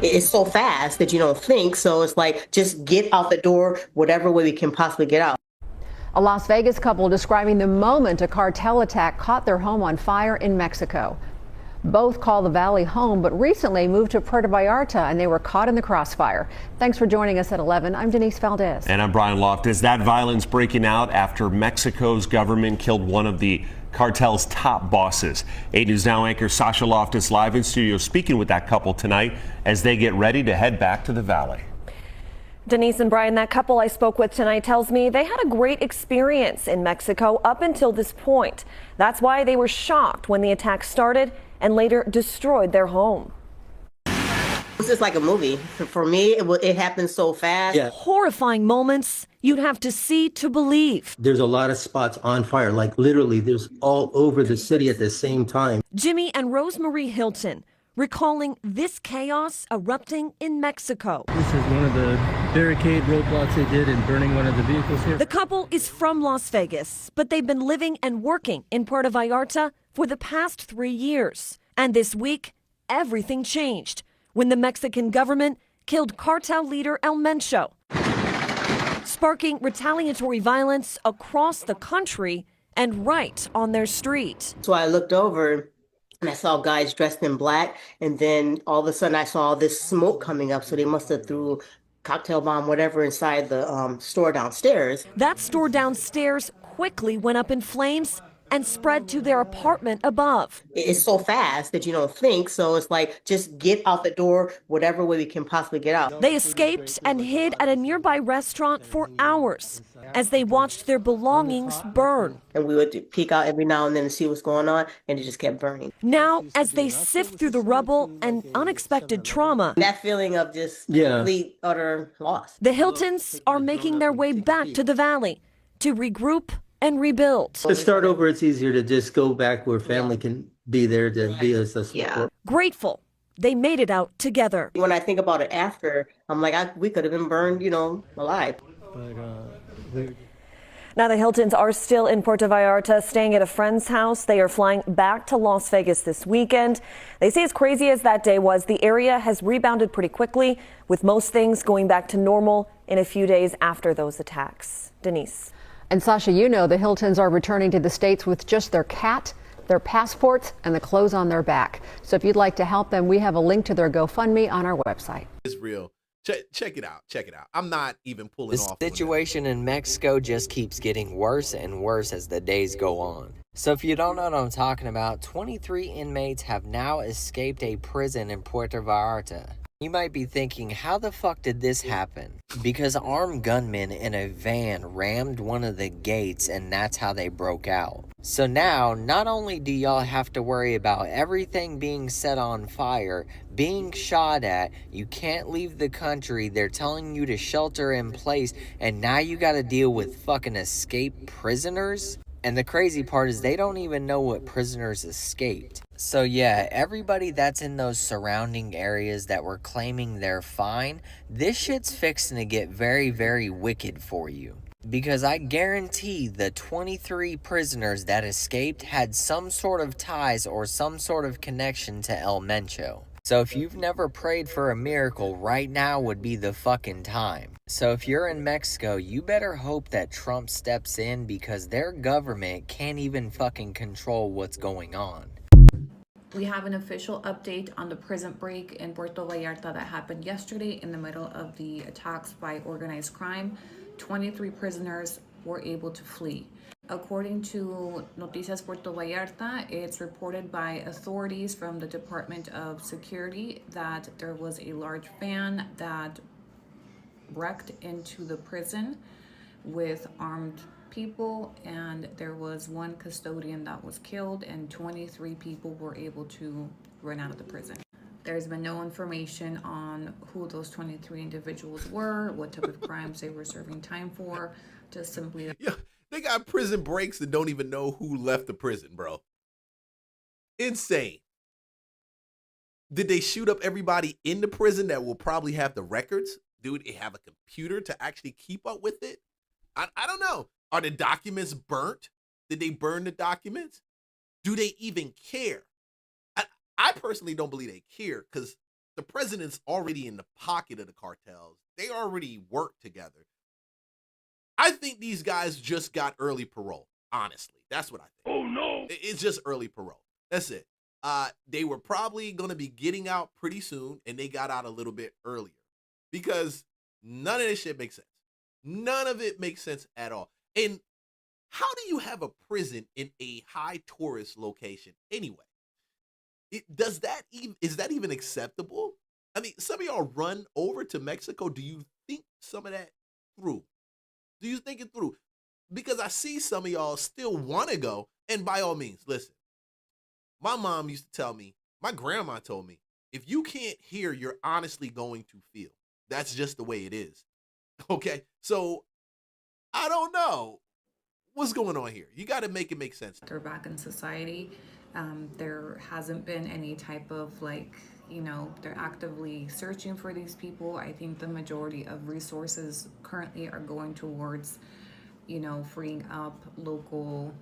It's so fast that you don't think. So it's like, just get out the door, whatever way we can possibly get out. A Las Vegas couple describing the moment a cartel attack caught their home on fire in Mexico. Both call the valley home, but recently moved to Puerto Vallarta, and they were caught in the crossfire. Thanks for joining us at 11. I'm Denise Valdez. And I'm Brian Loftus. That violence breaking out after Mexico's government killed one of the cartel's top bosses. 8 News Now anchor Sasha Loftus live in studio speaking with that couple tonight as they get ready to head back to the valley. Denise and Brian, that couple I spoke with tonight tells me they had a great experience in Mexico up until this point. That's why they were shocked when the attack started and later destroyed their home. It's just like a movie. For me, it happened so fast. Yeah. Horrifying moments you'd have to see to believe. There's a lot of spots on fire, like literally there's all over the city at the same time. Jimmy and Rosemarie Hilton recalling this chaos erupting in Mexico. This is one of the barricade roadblocks they did in burning one of the vehicles here. The couple is from Las Vegas, but they've been living and working in Puerto Vallarta for the past 3 years. And this week, everything changed when the Mexican government killed cartel leader El Mencho, sparking retaliatory violence across the country and right on their street. So I looked over and I saw guys dressed in black, and then all of a sudden I saw this smoke coming up. So they must have threw cocktail bomb, whatever, inside the store downstairs. That store downstairs quickly went up in flames and spread to their apartment above. It's so fast that you don't think. So it's like, just get out the door, whatever way we can possibly get out. They escaped and hid at a nearby restaurant for hours as they watched their belongings burn. And we would peek out every now and then to see what's going on, and it just kept burning. Now, as they sift through the rubble and unexpected trauma, That feeling of just complete, utter loss. the Hiltons are making their way back to the valley to regroup and rebuild. To start over, it's easier to just go back where family can be there to be as a support. Yeah. Grateful they made it out together. When I think about it after, I'm like, we could have been burned, alive. Now the Hiltons are still in Puerto Vallarta, staying at a friend's house. They are flying back to Las Vegas this weekend. They say as crazy as that day was, the area has rebounded pretty quickly, with most things going back to normal in a few days after those attacks. Denise. And Sasha, you know the Hiltons are returning to the States with just their cat, their passports, and the clothes on their back. So if you'd like to help them, we have a link to their GoFundMe on our website. It's real. Check it out. Check it out. I'm not even pulling off. The situation in Mexico just keeps getting worse and worse as the days go on. So if you don't know what I'm talking about, 23 inmates have now escaped a prison in Puerto Vallarta. You might be thinking, how the fuck did this happen? Because armed gunmen in a van rammed one of the gates, and that's how they broke out. So now, not only do y'all have to worry about everything being set on fire, being shot at, you can't leave the country, they're telling you to shelter in place, and now you gotta deal with fucking escaped prisoners? And the crazy part is they don't even know what prisoners escaped. So yeah, everybody that's in those surrounding areas that were claiming they're fine, this shit's fixing to get very, very wicked for you. Because I guarantee the 23 prisoners that escaped had some sort of ties or some sort of connection to El Mencho. So if you've never prayed for a miracle, right now would be the fucking time. So if you're in Mexico, you better hope that Trump steps in, because their government can't even fucking control what's going on. We have an official update on the prison break in Puerto Vallarta that happened yesterday in the middle of the attacks by organized crime. 23 prisoners were able to flee. According to Noticias Puerto Vallarta, it's reported by authorities from the Department of Security that there was a large van that wrecked into the prison with armed people, and there was one custodian that was killed, and 23 people were able to run out of the prison. There's been no information on who those 23 individuals were, what type of crimes they were serving time for, just simply... Yeah, they got prison breaks and don't even know who left the prison, bro. Insane. Did they shoot up everybody in the prison that will probably have the records? Do they have a computer to actually keep up with it? I don't know. Are the documents burnt? Did they burn the documents? Do they even care? I personally don't believe they care, because The president's already in the pocket of the cartels. They already work together. I think these guys just got early parole. Honestly, that's what I think. Oh no! It's just early parole. That's it. They were probably going to be getting out pretty soon, and they got out a little bit earlier because none of this shit makes sense. None of it makes sense at all. And how do you have a prison in a high tourist location anyway? Is that even acceptable? I mean, some of y'all run over to Mexico. Do you think some of that through? Do you think it through? Because I see some of y'all still want to go. And by all means, listen, my mom used to tell me, my grandma told me, if you can't hear, you're honestly going to feel. That's just the way it is. Okay? So I don't know what's going on here. You got to make it make sense. They're back in society. There hasn't been any type of they're actively searching for these people. I think the majority of resources currently are going towards, freeing up local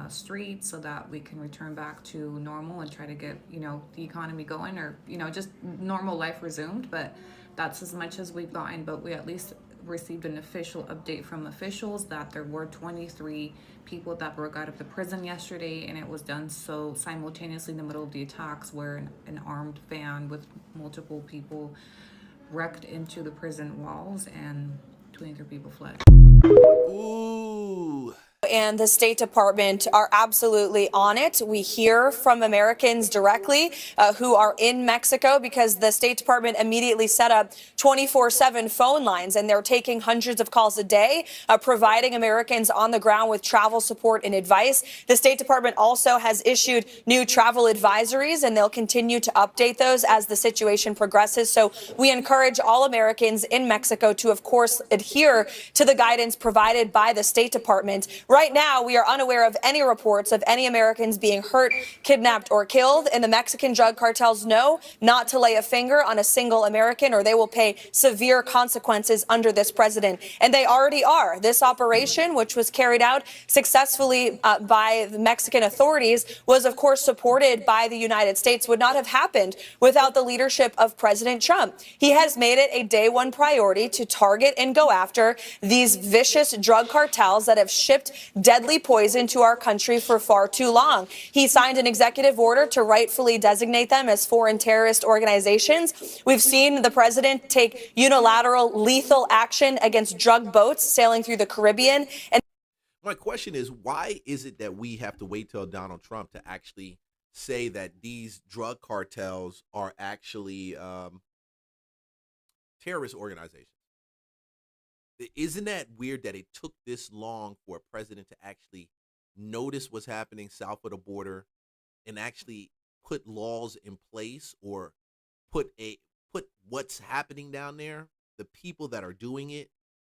streets so that we can return back to normal and try to get, the economy going, or, just normal life resumed. But that's as much as we've gotten. But we at least received an official update from officials that there were 23 people that broke out of the prison yesterday, and it was done so simultaneously in the middle of the attacks where an armed van with multiple people wrecked into the prison walls and 23 people fled. Ooh. And the State Department are absolutely on it. We hear from Americans directly who are in Mexico, because the State Department immediately set up 24/7 phone lines, and they're taking hundreds of calls a day, providing Americans on the ground with travel support and advice. The State Department also has issued new travel advisories, and they'll continue to update those as the situation progresses. So we encourage all Americans in Mexico to, of course, adhere to the guidance provided by the State Department. Right now, we are unaware of any reports of any Americans being hurt, kidnapped, or killed, and the Mexican drug cartels know not to lay a finger on a single American, or they will pay severe consequences under this president. And they already are. This operation, which was carried out successfully by the Mexican authorities, was, of course, supported by the United States, would not have happened without the leadership of President Trump. He has made it a day one priority to target and go after these vicious drug cartels that have shipped deadly poison to our country for far too long. He signed an executive order to rightfully designate them as foreign terrorist organizations. We've seen the president take unilateral lethal action against drug boats sailing through the Caribbean. And my question is, why is it that we have to wait till Donald Trump to actually say that these drug cartels are actually terrorist organizations? Isn't that weird that it took this long for a president to actually notice what's happening south of the border and actually put laws in place, or put what's happening down there, the people that are doing it,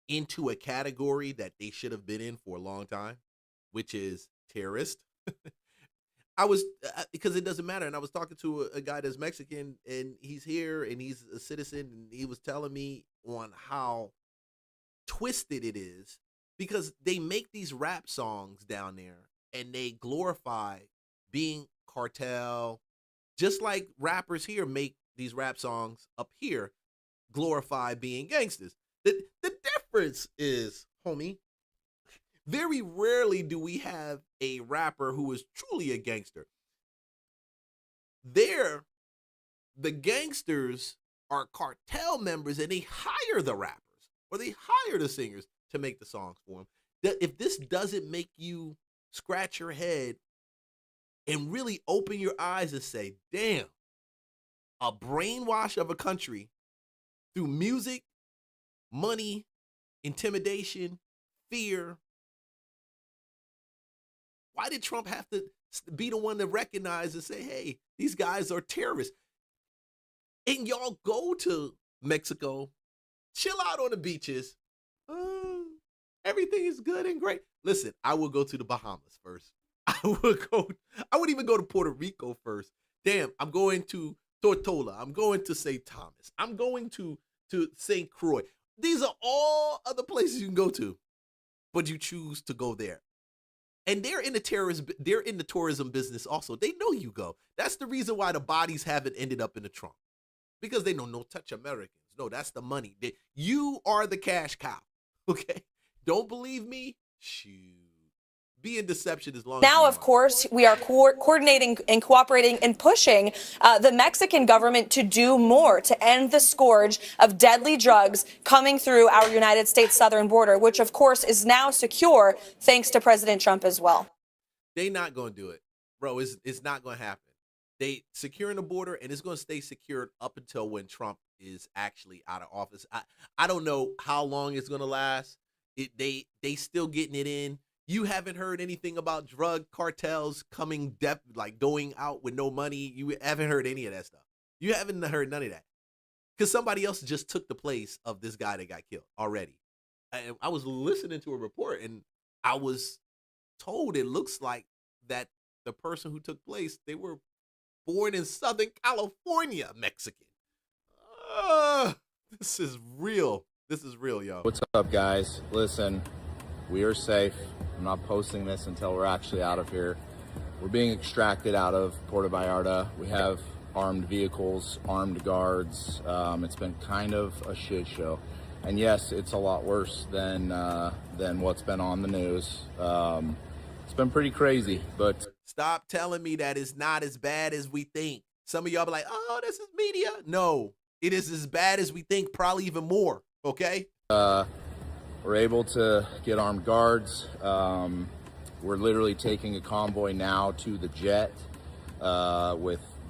into a category that they should have been in for a long time, which is terrorist? Because it doesn't matter. And I was talking to a guy that's Mexican, and he's here and he's a citizen, and he was telling me on how twisted it is, because they make these rap songs down there and they glorify being cartel, just like rappers here make these rap songs up here glorify being gangsters. The difference is, homie, very rarely do we have a rapper who is truly a gangster. The gangsters are cartel members, and they hire the rappers, or they hire the singers to make the songs for them. If this doesn't make you scratch your head and really open your eyes and say, damn, a brainwash of a country through music, money, intimidation, fear. Why did Trump have to be the one to recognize and say, hey, these guys are terrorists? And y'all go to Mexico, chill out on the beaches. Everything is good and great. Listen, I will go to the Bahamas first. I would even go to Puerto Rico first. Damn, I'm going to Tortola. I'm going to St. Thomas. I'm going to St. Croix. These are all other places you can go to, but you choose to go there. And they're in the tourism business also. They know you go. That's the reason why the bodies haven't ended up in the trunk. because they know no touch Americans. No, that's the money. You are the cash cow. Okay, don't believe me? Shoot. Be in deception as long as Now, you of are. course, we are coordinating and cooperating and pushing the Mexican government to do more to end the scourge of deadly drugs coming through our United States southern border, which, of course, is now secure thanks to President Trump as well. They not going to do it, bro. It's not going to happen. They securing the border, and it's going to stay secured up until when Trump is actually out of office. I don't know how long it's going to last. They still getting it in. You haven't heard anything about drug cartels coming going out with no money. You haven't heard any of that stuff. You haven't heard none of that. Because somebody else just took the place of this guy that got killed already. I was listening to a report, and I was told it looks like that the person who took place, they were born in Southern California, Mexican. This is real. This is real, y'all. What's up, guys? Listen, we are safe. I'm not posting this until we're actually out of here. We're being extracted out of Puerto Vallarta. We have armed vehicles, armed guards. It's been kind of a shit show. And yes, it's a lot worse than what's been on the news. It's been pretty crazy, but... Stop telling me that it's not as bad as we think. Some of y'all be like, oh, this is media. No, it is as bad as we think, probably even more, okay? We're able to get armed guards. We're literally taking a convoy now to the jet.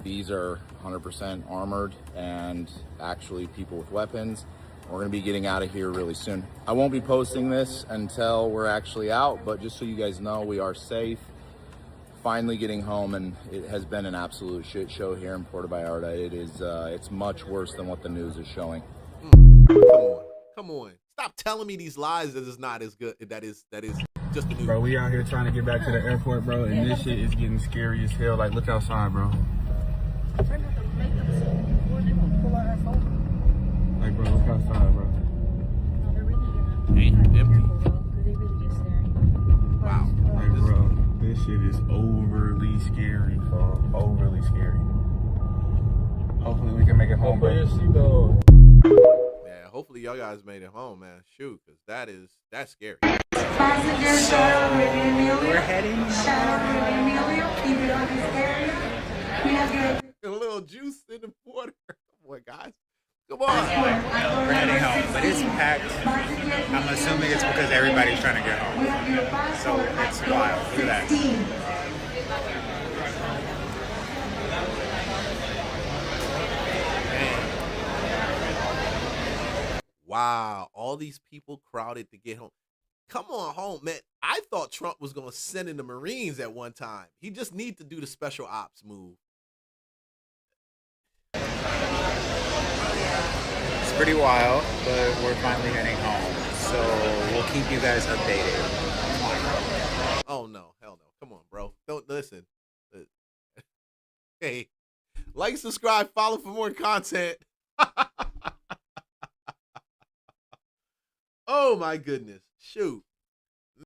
These are 100% armored and actually people with weapons. We're gonna be getting out of here really soon. I won't be posting this until we're actually out, but just so you guys know, we are safe. Finally getting home, and it has been an absolute shit show here in Puerto Vallarta. It is, it's much worse than what the news is showing. Come on. Stop telling me these lies that is not as good. That is just the news. Bro, we out here trying to get back to the airport, bro, and this shit is getting scary as hell. Like, look outside, bro. Like, bro, look outside, bro. Empty. Wow. Like, bro, this shit is overly scary, bro. Overly scary. Hopefully we can make it home, bro. Yeah, hopefully y'all guys made it home, man. Shoot, because that's scary. Passengers, Shadow River Amelia. We're heading. Shadow River Amelia. Keep it on this area. We have your... A little juice in the water. Come on, guys. Come on. We're heading home, but it's packed. I'm assuming it's because everybody's trying to get home. So it's wild. Look at that. Wow, all these people crowded to get home. Come on home, man. I thought Trump was going to send in the Marines at one time. He just needs to do the special ops move. It's pretty wild, but we're finally heading home. So we'll keep you guys updated. Oh, no. Hell no. Come on, bro. Don't listen. Hey, like, subscribe, follow for more content. Oh, my goodness. Shoot.